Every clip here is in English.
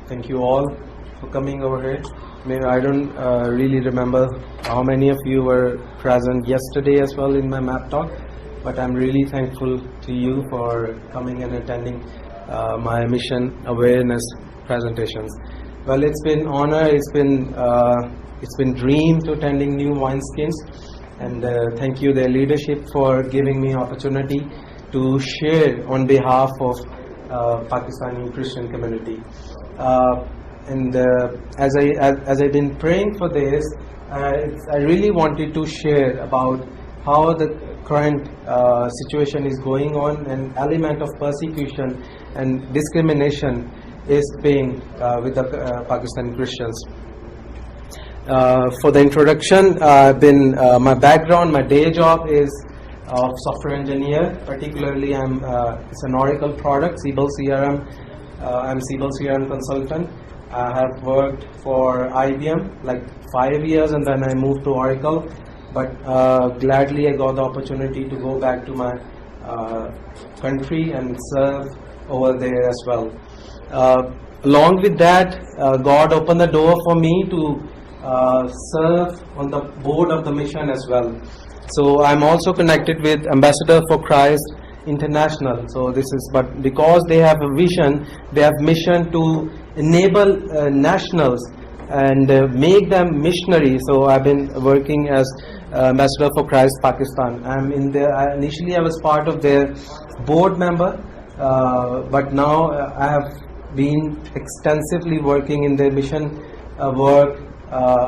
Thank you all for coming over here. I don't really remember how many of you were present yesterday as well in my map talk, but I'm really thankful to you for coming and attending my mission awareness presentations. Well, it's been honor, it's been dream to attending new Wineskins, and thank you their leadership for giving me opportunity to share on behalf of Pakistani Christian community. As I've been praying for this, I really wanted to share about how the current situation is going on, and element of persecution and discrimination is being with the Pakistani Christians. For the introduction, my background, my day job is of software engineer. Particularly, it's an Oracle product, Siebel CRM. I'm Siebel CRM consultant. I have worked for IBM like 5 years, and then I moved to Oracle. But gladly, I got the opportunity to go back to my country and serve over there as well. Along with that, God opened the door for me to serve on the board of the mission as well. So I'm also connected with Ambassador for Christ International. So this is, but because they have a vision, they have mission to enable nationals and make them missionaries. So I've been working as Ambassador for Christ Pakistan. I'm in there. Initially I was part of their board member, but now I have been extensively working in their mission work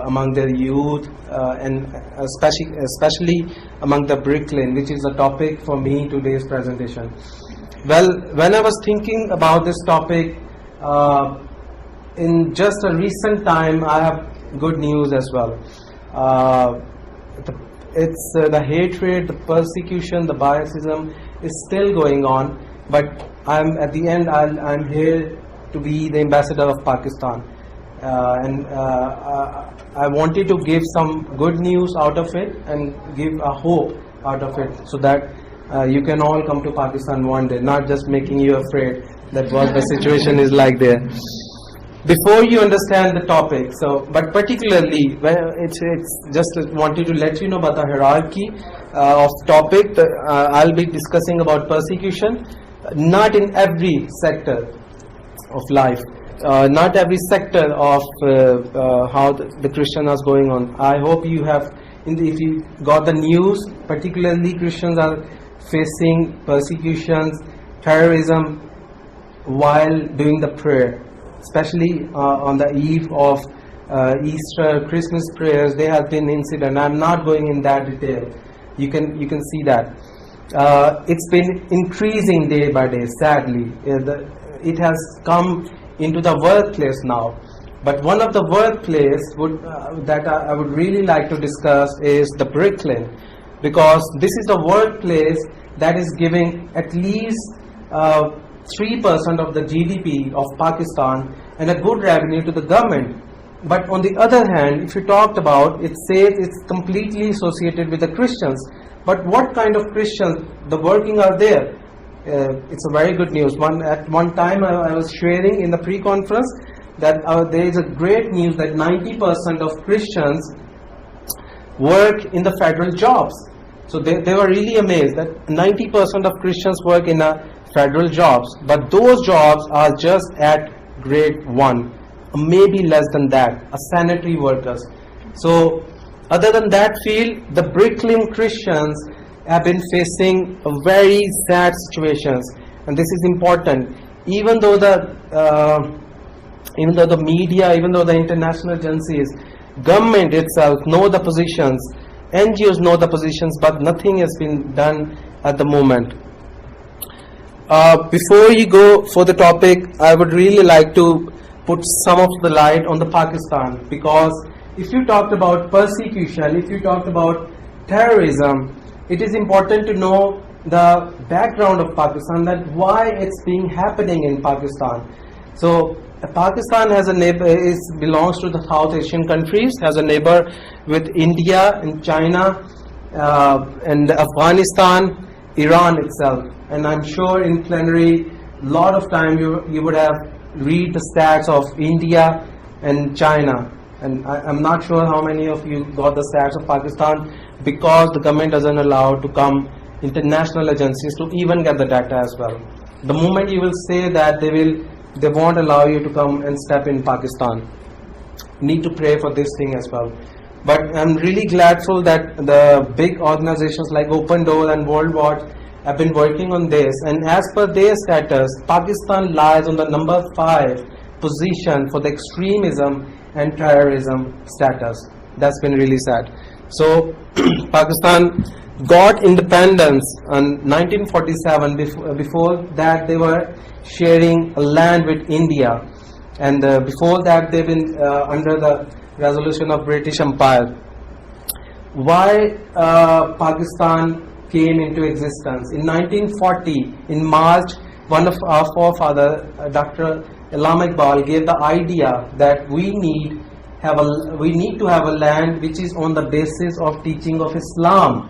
among their youth, and especially among the bricklayer, which is a topic for me today's presentation. Well, when I was thinking about this topic, in just a recent time, I have good news as well. It's the hatred, the persecution, the biasism is still going on, but at the end I'm here to be the ambassador of Pakistan. I wanted to give some good news out of it and give a hope out of it, so that you can all come to Pakistan one day, not just making you afraid that what the situation is like there. Before you understand the topic, but particularly, it's just wanted to let you know about the hierarchy of topic. I'll be discussing about persecution, not in every sector of life. Not every sector of how the Christian is going on. I hope you have, if you got the news, particularly Christians are facing persecutions, terrorism while doing the prayer, especially on the eve of Easter, Christmas prayers. There have been incidents. I'm not going in that detail. You can see that it's been increasing day by day. Sadly, it has come into the workplace now. But one of the workplace that I would really like to discuss is the bricklayer, because this is the workplace that is giving at least 3% of the GDP of Pakistan and a good revenue to the government. But on the other hand, if you talked about, it says it's completely associated with the Christians. But what kind of Christians the working are there? It's a very good news. At one time I was sharing in the pre-conference that there is a great news that 90% of Christians work in the federal jobs. So they were really amazed that 90% of Christians work in federal jobs, but those jobs are just at grade 1, maybe less than that, sanitary workers. So other than that field, the bricklaying Christians have been facing very sad situations, and this is important. Even though the media, even though the international agencies, government itself know the positions, NGOs know the positions, but nothing has been done at the moment. Before you go for the topic, I would really like to put some of the light on the Pakistan, because if you talked about persecution, if you talked about terrorism, it is important to know the background of Pakistan, that why it's being happening in Pakistan. So Pakistan has a neighbor, belongs to the South Asian countries, has a neighbor with India and China and Afghanistan, Iran itself. And I'm sure in plenary, lot of time you would have read the stats of India and China, and I'm not sure how many of you got the stats of Pakistan, because the government doesn't allow to come international agencies to even get the data as well. The moment you will say that, they won't allow you to come and step in Pakistan. Need to pray for this thing as well. But I'm really gladful that the big organizations like Open Door and World Watch have been working on this, and as per their status, Pakistan lies on the number 5 position for the extremism and terrorism status. That's been really sad. So Pakistan got independence in 1947. Before that, they were sharing land with India, and before that they've been under the resolution of British Empire. Why Pakistan came into existence? In 1940, in March, one of our forefathers, Dr. Allama Iqbal, gave the idea that we need to have a land which is on the basis of teaching of Islam.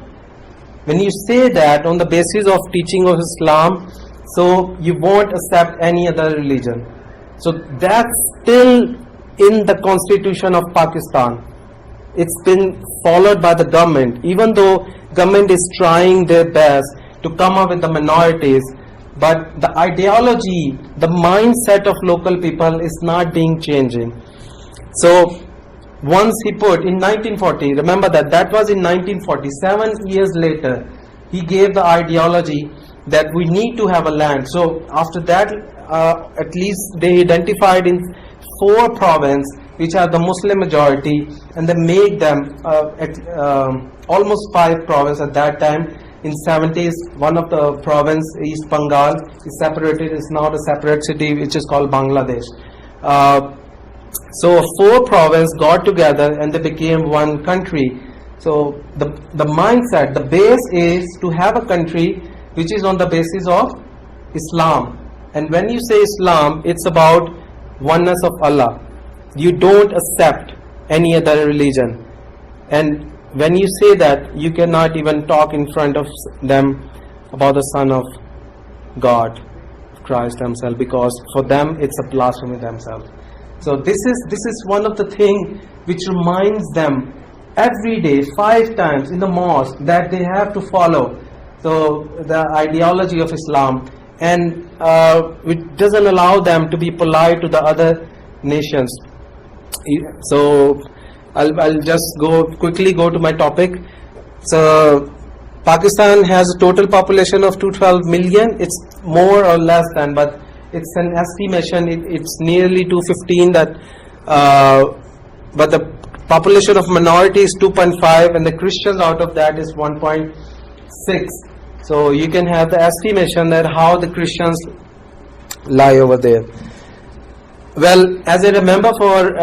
When you say that on the basis of teaching of Islam, so you won't accept any other religion. So that's still in the constitution of Pakistan. It's been followed by the government, even though government is trying their best to come up with the minorities, but the ideology, the mindset of local people is not being changing. So once he put in 1940, remember that was in 1940, 7 years later, he gave the ideology that we need to have a land. So after that, at least they identified in 4 provinces which are the Muslim majority, and they make them almost 5 provinces at that time. In 70s, one of the province, East Bengal, is separated. It's now a separate city which is called Bangladesh. So 4 provinces got together and they became one country. So the mindset, the base is to have a country which is on the basis of Islam. And when you say Islam, it's about oneness of Allah. You don't accept any other religion. And when you say that, you cannot even talk in front of them about the Son of God, Christ Himself, because for them it's a blasphemy themselves. So this is one of the things which reminds them every day, 5 times in the mosque, that they have to follow the ideology of Islam, and it doesn't allow them to be polite to the other nations. So I'll just quickly go to my topic. So Pakistan has a total population of 212 million. It's more or less than, but it's an estimation. It's nearly 215. But the population of minority is 2.5, and the Christians out of that is 1.6. So you can have the estimation that how the Christians lie over there. Well, as I remember for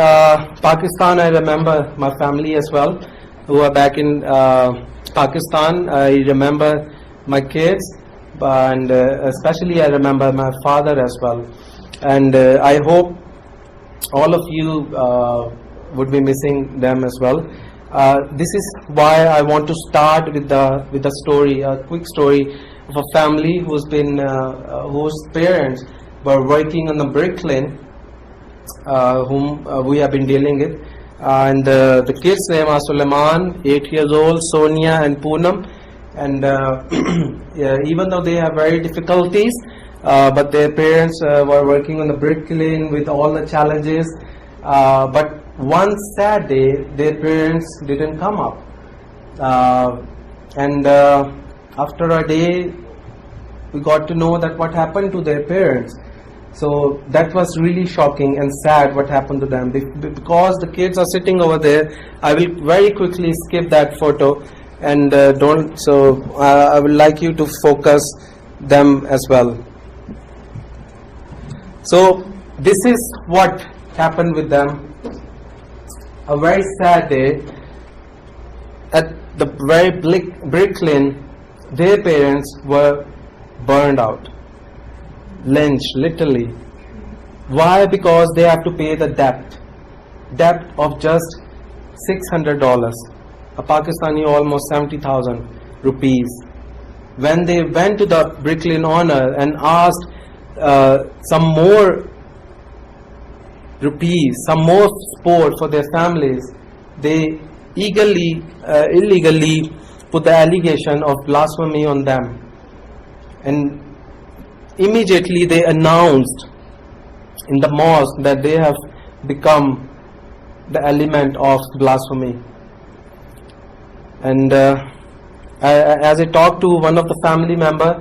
Pakistan, I remember my family as well, who are back in Pakistan. I remember my kids, and especially I remember my father as well. And I hope all of you would be missing them as well. This is why I want to start with a story, a quick story of a family whose parents were working on the Brooklyn, whom we have been dealing with, and the kids' name are Suleiman, 8 years old, Sonia and Poonam, and even though they have very difficulties, but their parents were working on the Brooklyn with all the challenges, but one sad day their parents didn't come up, and after a day we got to know that what happened to their parents. So that was really shocking and sad what happened to them. Because the kids are sitting over there, I will very quickly skip that photo, and I would like you to focus them as well. So this is what happened with them. A very sad day. At the very Brooklyn, their parents were burned out, lynched literally. Why? Because they have to pay the debt of just $600, a Pakistani almost 70,000 rupees. When they went to the Brooklyn owner and asked some more rupees, some more support for their families, they illegally put the allegation of blasphemy on them. And immediately they announced in the mosque that they have become the element of blasphemy. And as I talked to one of the family member,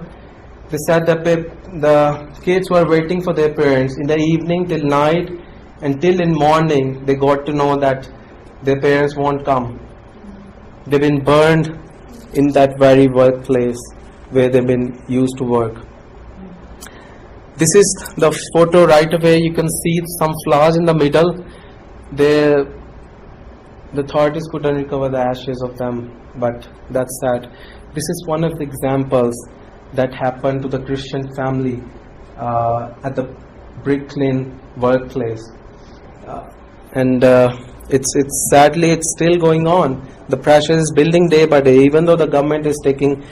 they said that the kids were waiting for their parents in the evening till night, until in morning they got to know that their parents won't come. They've been burned in that very workplace where they've been used to work. This is the photo right away. You can see some flowers in the middle. The authorities couldn't recover the ashes of them, but that's sad. This is one of the examples that happened to the Christian family at the Brooklyn workplace. It's sadly it's still going on. The pressure is building day by day, even though the government is taking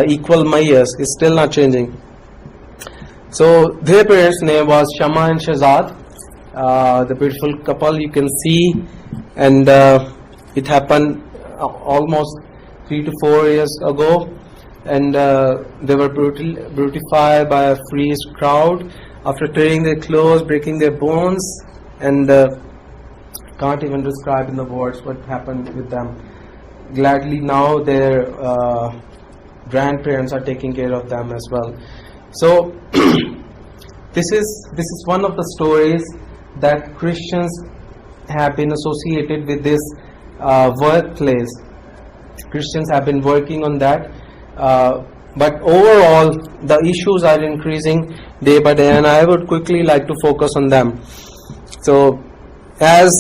equal measures, it's still not changing. So their parents' name was Shama and Shahzad, the beautiful couple you can see, and it happened almost 3 to 4 years ago, and they were brutalized by a freeze crowd after tearing their clothes, breaking their bones, and can't even describe in the words what happened with them. Gladly now their grandparents are taking care of them as well. So this is one of the stories that Christians have been associated with this workplace. Christians have been working on that, but overall the issues are increasing day by day, and I would quickly like to focus on them. So as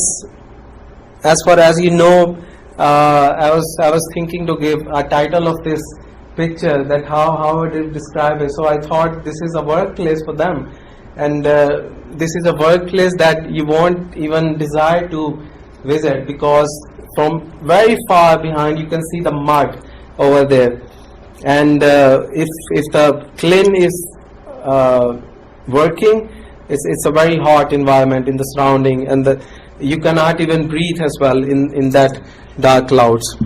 far as you know, I was thinking to give a title of this picture, that how would it describe it. So I thought this is a workplace for them, and this is a workplace that you won't even desire to visit, because from very far behind you can see the mud over there, and if the kiln is working, it's a very hot environment in the surrounding, and you cannot even breathe as well in that dark clouds.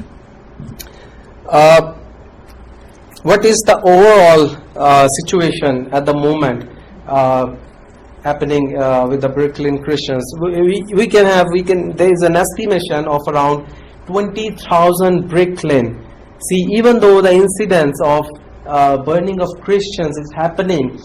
What is the overall situation at the moment happening with the Brooklyn Christians? There is an estimation of around 20,000 Brooklyn. See, even though the incidents of burning of Christians is happening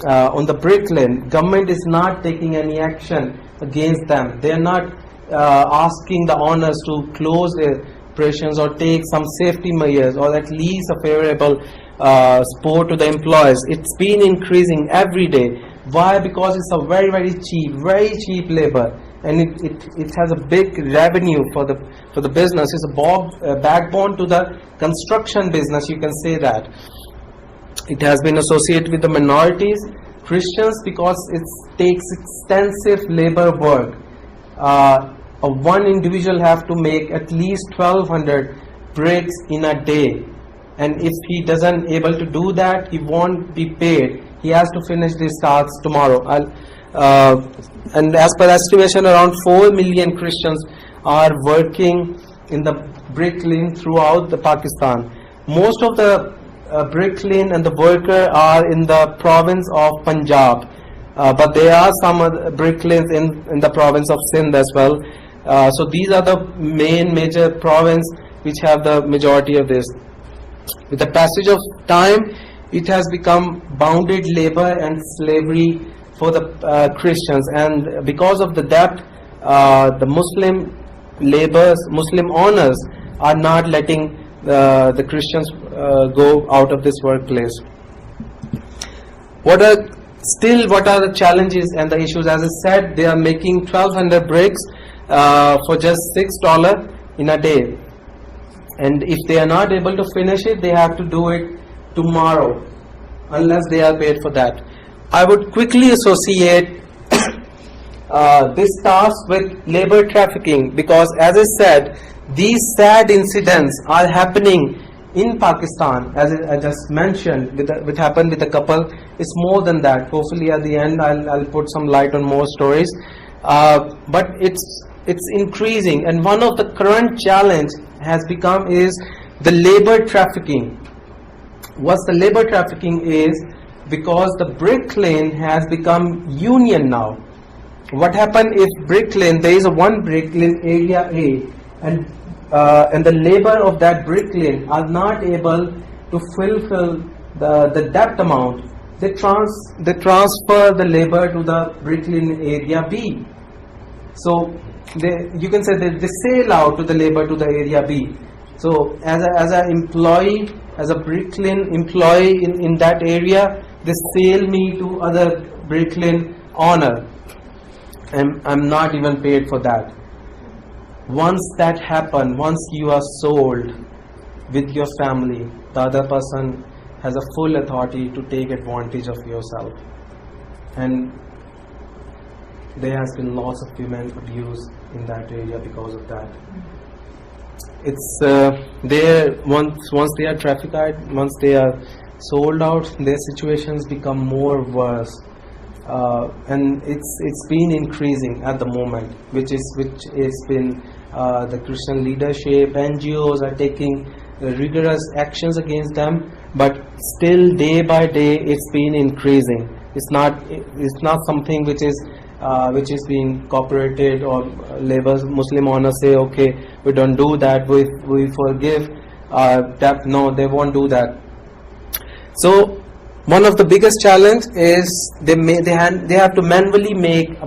on the Brooklyn, government is not taking any action against them. They are not asking the owners to close their operations or take some safety measures, or at least a favorable support to the employees. It's been increasing every day. Why? Because it's a very cheap labor, and it has a big revenue for the business. It's a backbone to the construction business, you can say that. It has been associated with the minorities, Christians, because it takes extensive labor work. One individual have to make at least 1,200 bricks in a day, and if he doesn't able to do that, he won't be paid. He has to finish these tasks tomorrow. And as per estimation, around 4 million Christians are working in the bricklane throughout the Pakistan. Most of the bricklane and the worker are in the province of Punjab, but there are some bricklanes in the province of Sindh as well. So these are the major province which have the majority of this. With the passage of time, it has become bounded labor and slavery for the Christians, and because of the debt, the Muslim owners are not letting the Christians go out of this workplace. What are the challenges and the issues? As I said, they are making 1,200 bricks for just $6 in a day, and if they are not able to finish it, they have to do it tomorrow unless they are paid for that. I would quickly associate this task with labor trafficking, because as I said, these sad incidents are happening in Pakistan. As I just mentioned, what happened with the couple, it's more than that. Hopefully at the end I'll put some light on more stories. but it's increasing, and one of the current challenge has become is the labor trafficking. What the labor trafficking is, because the brick lane has become union now. What happened if brick lane, there is a one brick lane area A, and the labor of that brick lane are not able to fulfill the debt amount, they transfer the labor to the brick lane area B. So you can say they sell out to the labor to the area B. So as an employee, as a brick lane employee in that area, they sell me to other brick lane owner, and I'm not even paid for that. Once that happens, once you are sold with your family, the other person has a full authority to take advantage of yourself, and there has been lots of human abuse in that area because of that. It's there once they are trafficked, once they are sold out, their situations become more worse, and it's been increasing at the moment, which is been the Christian leadership, NGOs are taking rigorous actions against them, but still day by day it's been increasing. It's not something which is being cooperated, or Muslim owners say, okay, we don't do that, we forgive that. No, they won't do that. So one of the biggest challenge is they have to manually make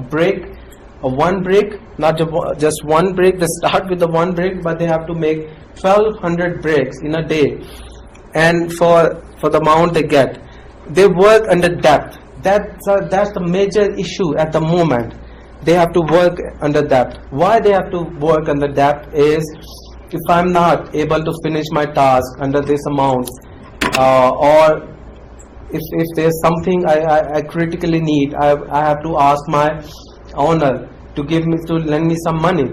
one brick, not just one brick. They start with the one brick, but they have to make 1,200 bricks in a day, and for the amount they get, they work under debt. That's the major issue at the moment. They have to work under debt. Why they have to work under debt is, if I'm not able to finish my task under this amount, or if there's something I critically need, I have to ask my owner to lend me some money.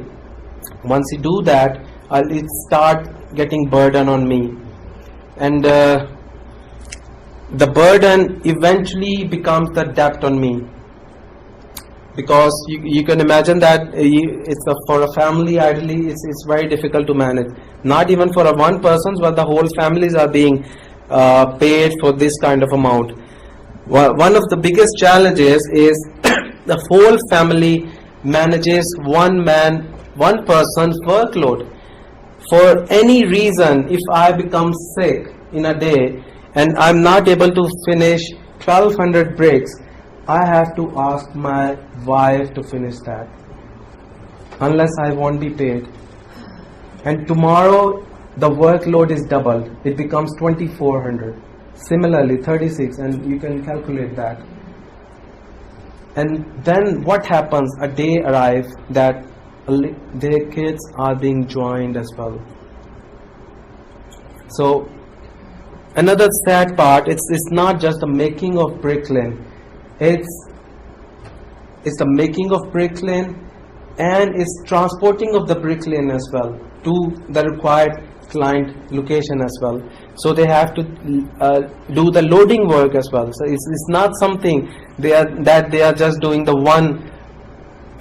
Once you do that, it start getting burden on me, and the burden eventually becomes the debt on me, because you can imagine that for a family, ideally it's very difficult to manage. Not even for one person, but the whole families are being paid for this kind of amount. One of the biggest challenges is the whole family manages one person's workload. For any reason, if I become sick in a day and I'm not able to finish 1,200 bricks, I have to ask my wife to finish that, unless I won't be paid. And tomorrow the workload is doubled, it becomes 2,400, similarly 36, and you can calculate that. And then what happens? A day arrives that their kids are being joined as well. So another sad part, it's not just the making of brick lane, it's the making of brick lane, and it's transporting of the brick lane as well to the required client location as well. So they have to do the loading work as well. So it's not something they are just doing the one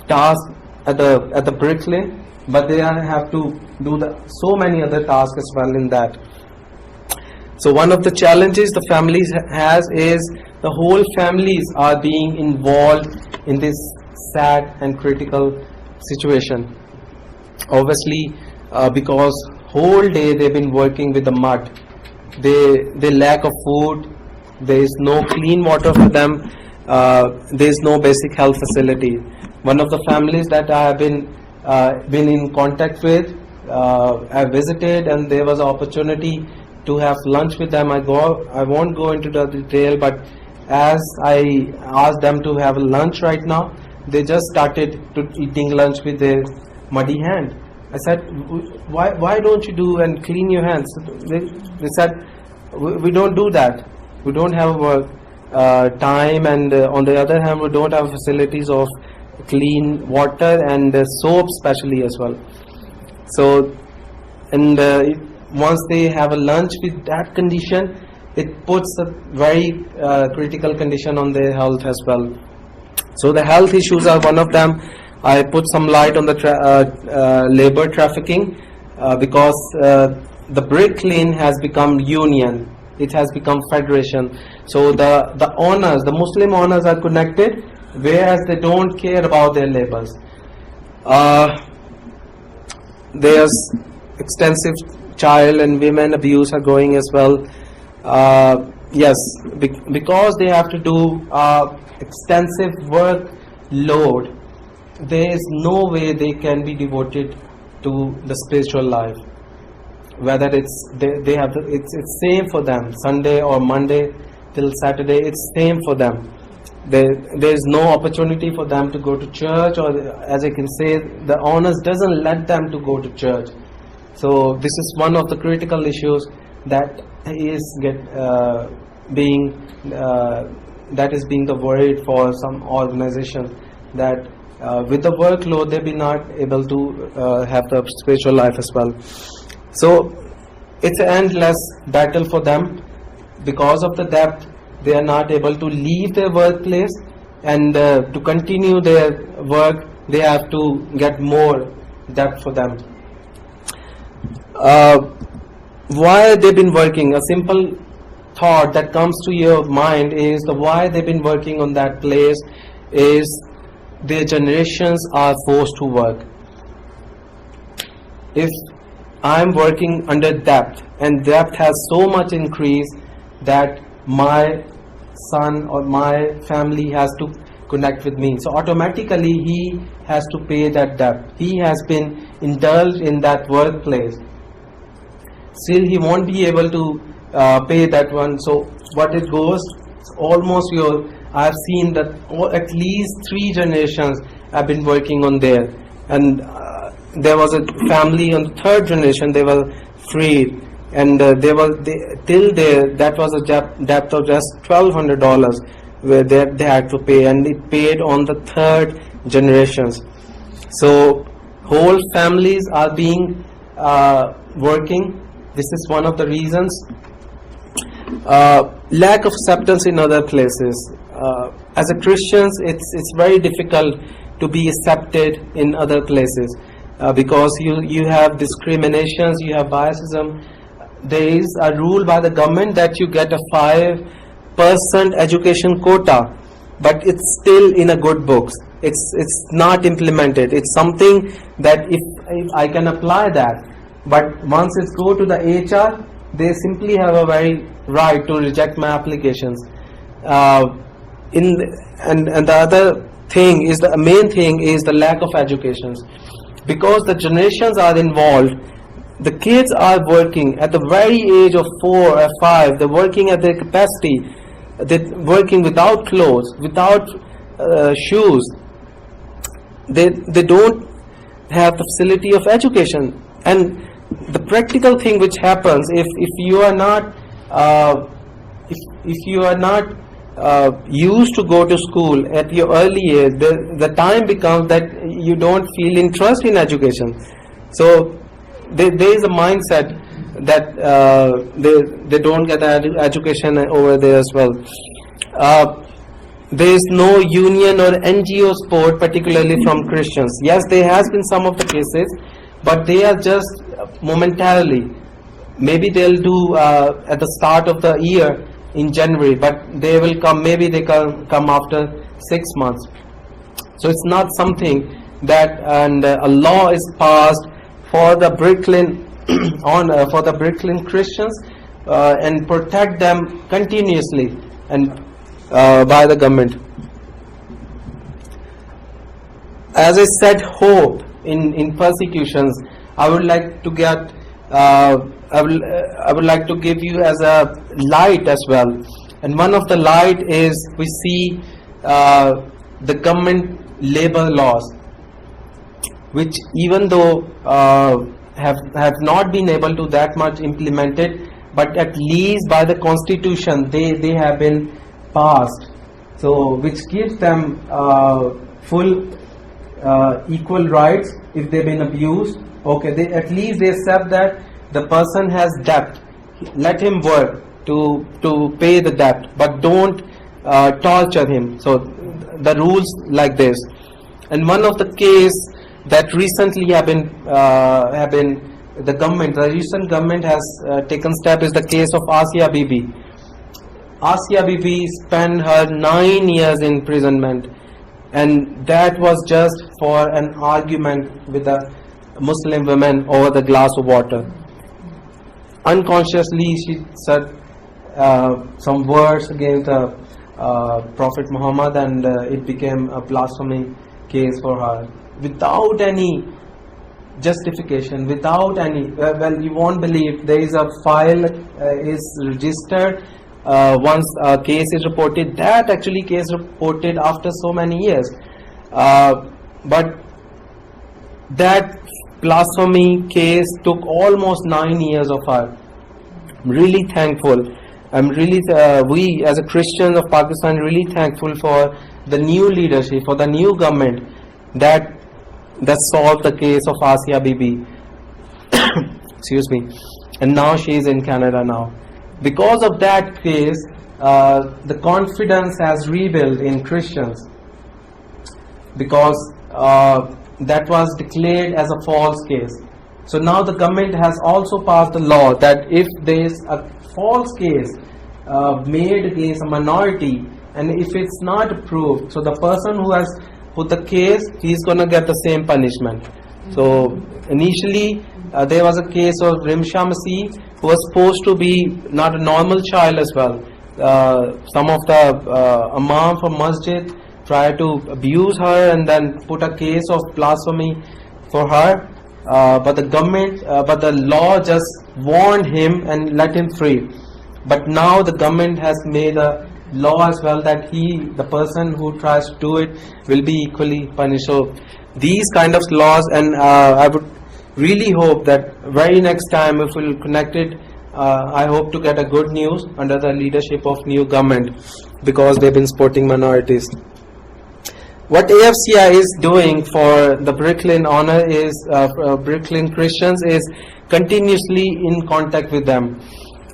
task at the brick lane, but they have to do so many other tasks as well in that. So one of the challenges the families has is the whole families are being involved in this sad and critical situation. Obviously, because whole day they've been working with the mud, they lack of food, there is no clean water for them, there is no basic health facility. One of the families that I have been in contact with, I visited, and there was an opportunity to have lunch with them. I won't go into the detail, but as I asked them to have lunch right now, they just started eating lunch with their muddy hand. I said, why don't you do and clean your hands? They said, we don't do that. We don't have time, and on the other hand, we don't have facilities of clean water and soap especially as well. So, and once they have a lunch with that condition, it puts a very critical condition on their health as well. So the health issues are one of them. I put some light on the labor trafficking because the bricklayer has become union. It has become federation. So the owners, the Muslim owners, are connected, whereas they don't care about their labors. There's extensive child and women abuse are going as well. Yes, because they have to do extensive workload, there is no way they can be devoted to the spiritual life. Whether it's they have to, it's same for them, Sunday or Monday till Saturday, it's same for them. There is no opportunity for them to go to church, or as I can say, the owners doesn't let them to go to church. So this is one of the critical issues that is being the worried for some organization, that with the workload they be not able to have the spiritual life as well. So it's an endless battle for them. Because of the debt, they are not able to leave their workplace, and to continue their work they have to get more debt for them. Why they've been working? A simple thought that comes to your mind is the why they've been working on that place is their generations are forced to work. If I'm working under debt, and debt has so much increased that my son or my family has to connect with me, so automatically he has to pay that debt. He has been indulged in that workplace, still he won't be able to pay that one. So what it goes, almost I've seen that at least 3 generations have been working on there, and there was a family on the 3rd generation, they were freed, and that was a debt of just $1,200 where they had to pay, and it paid on the 3rd generations. So whole families are being working. This is one of the reasons. Lack of acceptance in other places. As a Christians, it's very difficult to be accepted in other places because you have discriminations, you have biasism. There is a rule by the government that you get a 5% education quota, but it's still in a good books. It's not implemented. It's something that if I can apply that, but once it's go to the HR, they simply have a very right to reject my applications. And the other thing is, the main thing is the lack of educations, because the generations are involved. The kids are working at the very age of 4 or 5. They're working at their capacity. They're working without clothes, without shoes. They don't have the facility of education. And the practical thing which happens, if you are not used to go to school at your early age, the time becomes that you don't feel interest in education. So there is a mindset that they don't get education over there as well. There is no union or NGO support, particularly from Christians. Yes, there has been some of the cases, but they are just momentarily. Maybe they'll do at the start of the year in January, but they will come, maybe they come after 6 months. So it's not something that, and a law is passed for the Brooklyn for the Brooklyn Christians and protect them continuously and by the government. As I said, hope in persecutions. I would like to get I would like to give you as a light as well. And one of the light is we see the government labor laws, which even though have not been able to that much implemented, but at least by the constitution they have been passed. So which gives them full equal rights if they've been abused. Okay, at least they accept that the person has debt, let him work to pay the debt, but don't torture him. So the rules like this. And one of the case that recently have been the recent government has taken step is the case of Asia Bibi. Asia Bibi spent her 9 years in imprisonment, and that was just for an argument with a Muslim woman over the glass of water. Unconsciously, she said some words against Prophet Muhammad, and it became a blasphemy case for her, without any justification, without any, well, you won't believe, there is a file is registered once a case is reported. That actually case reported after so many years, but that blasphemy case took almost 9 years of her. I'm really thankful. I'm really, we as a Christians of Pakistan, really thankful for the new leadership, for the new government that solved the case of Asia Bibi. Excuse me. And now she is in Canada now. Because of that case, the confidence has rebuilt in Christians, because that was declared as a false case. So now the government has also passed a law that if there is a false case made against a minority, and if it's not approved, so the person who has put the case, he's going to get the same punishment. So initially there was a case of Rimsha Masih, who was supposed to be not a normal child as well. Some of the imam from masjid tried to abuse her and then put a case of blasphemy for her, but the government, but the law just warned him and let him free. But now the government has made a law as well that the person who tries to do it will be equally punished. So these kind of laws, and I would really hope that very next time if we'll connect it, I hope to get a good news under the leadership of new government, because they've been supporting minorities. What AFCI is doing for the Brooklyn Honor is, Brooklyn Christians, is continuously in contact with them.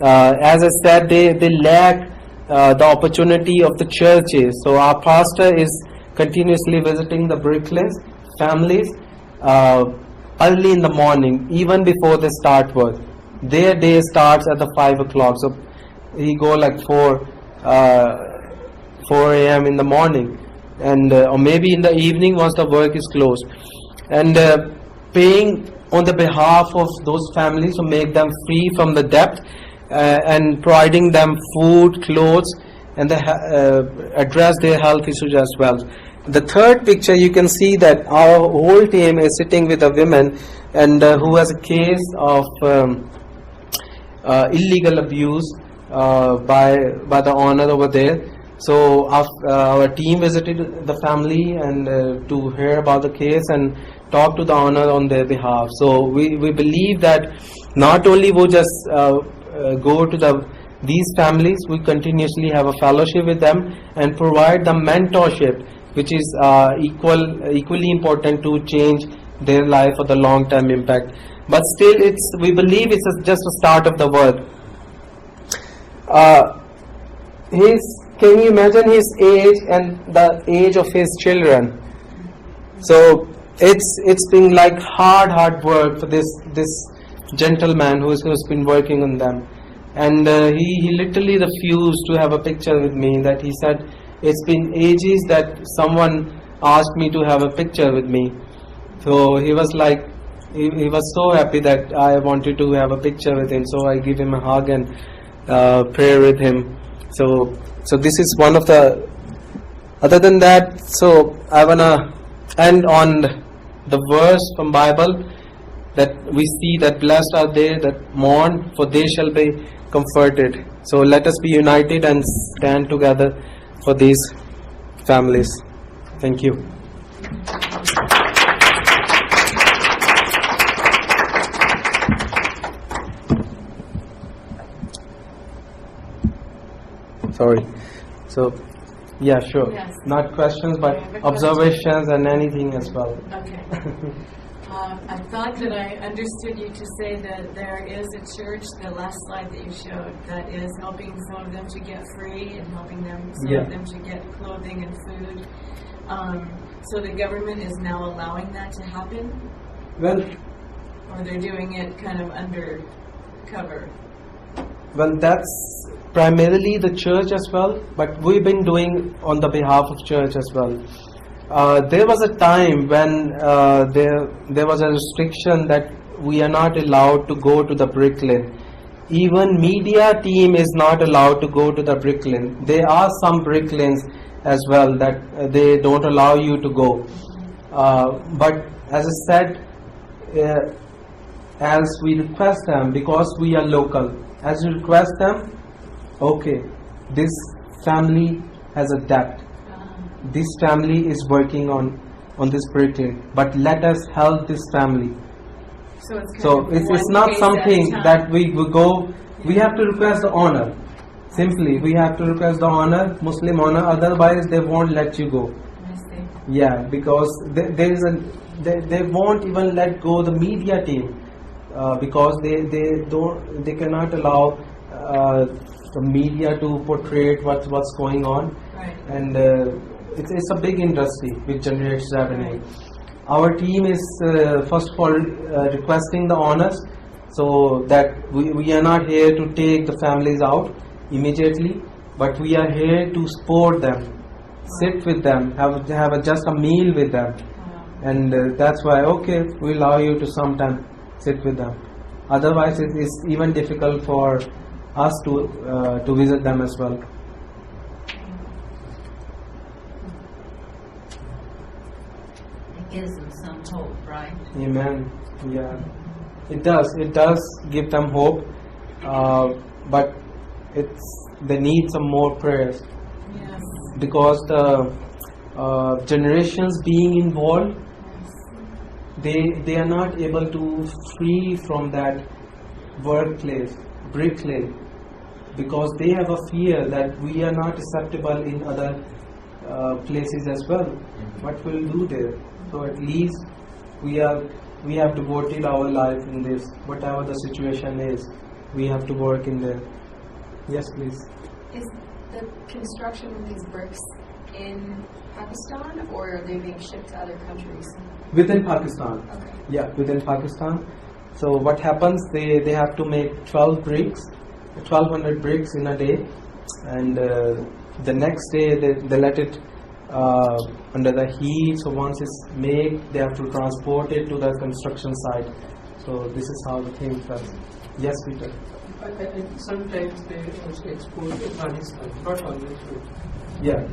As I said, they lack the opportunity of the churches. So our pastor is continuously visiting the Brooklyn families early in the morning, even before they start work. Their day starts at the 5 o'clock. So he go like 4 a.m. in the morning, and or maybe in the evening once the work is closed, and paying on the behalf of those families to make them free from the debt, and providing them food, clothes, and address their health issues as well. The third picture, you can see that our whole team is sitting with a woman, and who has a case of illegal abuse by the owner over there. So our team visited the family and to hear about the case and talk to the owner on their behalf. So we believe that not only we just go to these families, we continuously have a fellowship with them and provide them mentorship, which is equally important to change their life for the long-term impact. But still, we believe it's just a start of the work. Can you imagine his age and the age of his children? So it's been like hard work for this gentleman who's been working on them, and he literally refused to have a picture with me. That he said, it's been ages that someone asked me to have a picture with me. So he was like, he was so happy that I wanted to have a picture with him. So I give him a hug and pray with him. So this is one of the. Other than that, so I wanna end on the verse from Bible that we see that blessed are they that mourn, for they shall be comforted. So let us be united and stand together for these families. Thank you. Sorry. So, yeah, sure. Yes. Not questions, but observations and anything as well. Okay. I thought that I understood you to say that there is a church, the last slide that you showed, that is helping some of them to get free and helping them some of them to get clothing and food. So the government is now allowing that to happen, Well, or they're doing it kind of undercover? well, that's primarily the church as well, but we've been doing on the behalf of church as well. There was a time when there was a restriction that we are not allowed to go to the Brooklyn. Even media team is not allowed to go to the Brooklyn. There are some Brooklyns as well that they don't allow you to go. But as I said, as we request them, because we are local, as we request them, okay, this family has a debt. This family is working on this Brooklyn, but let us help this family. So it's kind So of it's one not case at a something time. that we will go. We have to request the honor. Simply, we have to request the honor, Muslim honor. Otherwise, they won't let you go. I see. Yeah, because they won't even let go the media team because they cannot allow the media to portray what's going on, Right. and it's a big industry which generates revenue. Our team is first of all requesting the honors, so that we are not here to take the families out immediately, but we are here to support them, sit with them, have just a meal with them, and that's why okay, we allow you to sometime sit with them. Otherwise, it is even difficult for us to visit them as well. It gives them some hope, right? Amen. Yeah, it does. It does give them hope, but they need some more prayers Yes. because the generations being involved, they are not able to free from that workplace, bricklayer, because they have a fear that we are not acceptable in other places as well. What will do there? So at least we have devoted our life in this. Whatever the situation is, we have to work in there. Yes, please. Is the construction of these bricks in Pakistan, or are they being shipped to other countries? Within Pakistan. Okay. Yeah, within Pakistan. So what happens? They have to make 12 bricks, 1200 bricks in a day, and the next day they let it under the heat. So once it's made, they have to transport it to the construction site. So this is how the thing does. Yes, Peter. And sometimes they also export to Afghanistan, not always true. Yeah.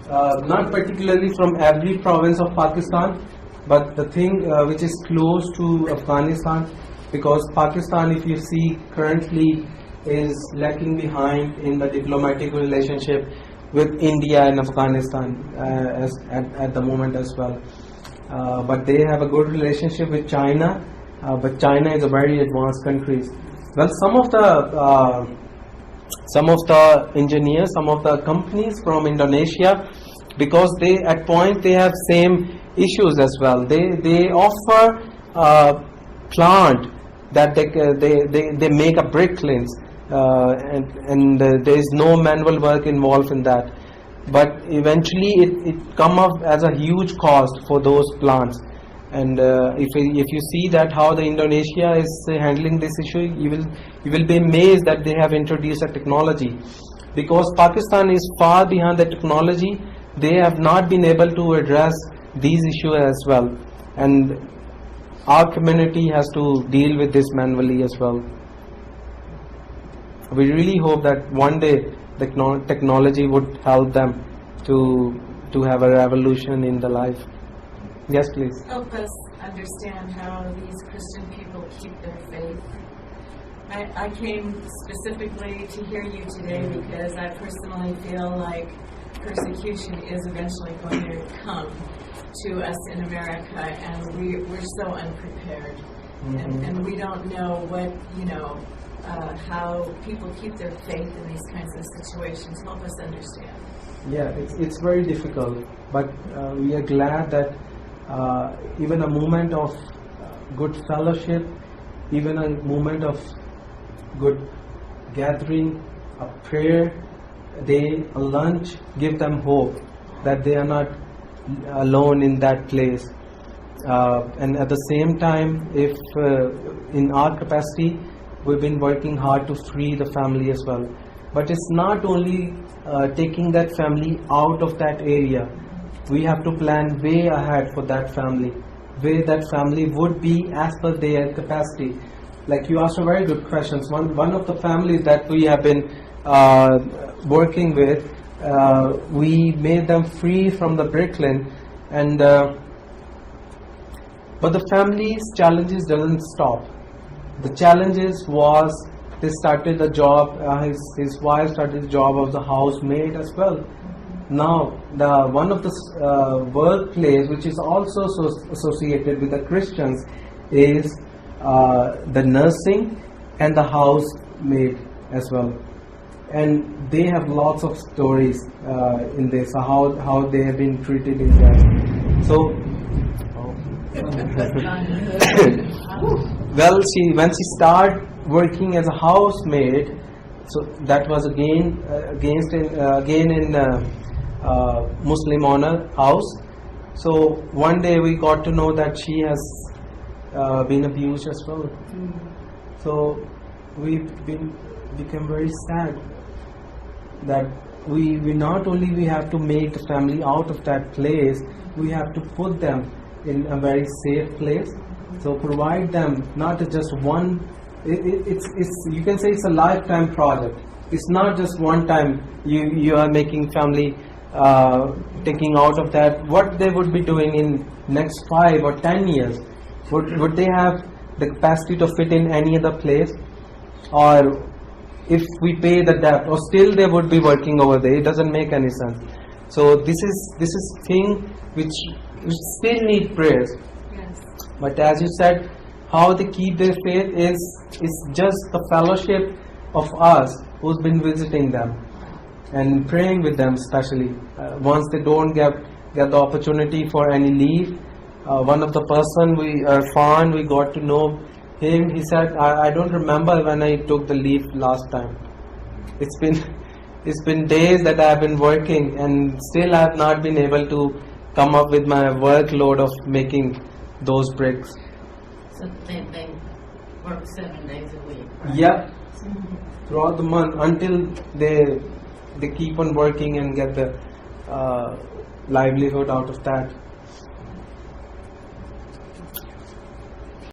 Not particularly from every province of Pakistan, but the thing which is close to Afghanistan, because Pakistan, if you see, currently is lacking behind in the diplomatic relationship with India and Afghanistan at the moment as well. But they have a good relationship with China, but China is a very advanced country. Well, some of the engineers, some of the companies from Indonesia, because they at point they have same issues as well. They offer plant that they make a bricklines, and there is no manual work involved in that. But eventually it come up as a huge cost for those plants. And if you see that how the Indonesia is handling this issue, you will be amazed that they have introduced a technology. Because Pakistan is far behind the technology, they have not been able to address these issues as well. And our community has to deal with this manually as well. We really hope that one day technology would help them to have a revolution in the life. Yes, please. Help us understand how these Christian people keep their faith. I came specifically to hear you today because I personally feel like persecution is eventually going to come to us in America, and we're so unprepared. And we don't know how people keep their faith in these kinds of situations. Help us understand. Yeah, it's very difficult, but we are glad that even a moment of good fellowship, even a moment of good gathering, a prayer, a lunch, give them hope that they are not alone in that place. And at the same time, if in our capacity, we've been working hard to free the family as well. But it's not only taking that family out of that area. We have to plan way ahead for that family, where that family would be as per their capacity. Like you asked a very good questions. One of the families that we have been working with, we made them free from the Brooklyn, and but the family's challenges doesn't stop. The challenges was they started the job. His wife started the job of the housemaid as well. Now the one of the workplace which is also associated with the Christians is the nursing and the housemaid as well. And they have lots of stories in this, how they have been treated in that. So, well, when she started working as a housemaid, so that was again in Muslim owner house. So one day we got to know that she has been abused as well. So we became very sad that we not only we have to make the family out of that place, we have to put them in a very safe place. So provide them not just one. It's you can say it's a lifetime project. It's not just one time you are making family taking out of that. What they would be doing in next 5 or 10 years? Would they have the capacity to fit in any other place? Or if we pay the debt, or still they would be working over there? It doesn't make any sense. So this is thing which still need prayers. Yes. But as you said, how they keep their faith is just the fellowship of us who's been visiting them and praying with them, especially once they don't get the opportunity for any leave. One of the person we found, we got to know him. He said, I don't remember when I took the leave last time. It's been days that I have been working, and still I have not been able to come up with my workload of making those bricks. So they work 7 days a week, right? Yeah, throughout the month until they keep on working and get the livelihood out of that.